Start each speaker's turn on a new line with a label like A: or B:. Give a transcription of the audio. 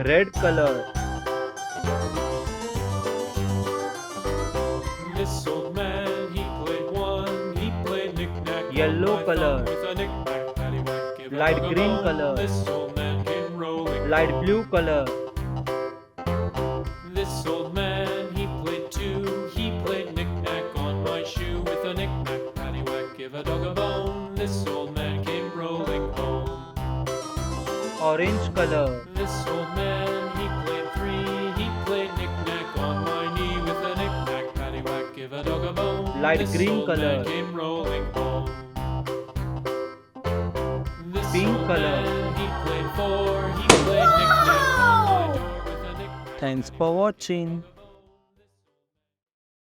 A: Red color.
B: This old man, he played one. He played knick-knack
A: Yellow
B: on my
A: color.
B: thumb with a knick-knack, paddywhack, give a
A: Light
B: dog a
A: green
B: bone.
A: color.
B: This old man came rolling
A: Light
B: home.
A: blue color.
B: This old man, he played two. He played knick-knack on my shoe with a knick-knack, paddywhack, give a dog a bone. This old man came rolling home.
A: Orange color.
B: This old man, he played three. He played knick-knack on my knee with a knick-knack, paddywhack, give a dog a bone.
A: Light
B: This
A: green
B: old
A: color.
B: man came rolling home. This
A: Pink
B: old
A: color.
B: man, he played four. He played knick-knack on my door with a knick-knack.
A: Thanks for watching.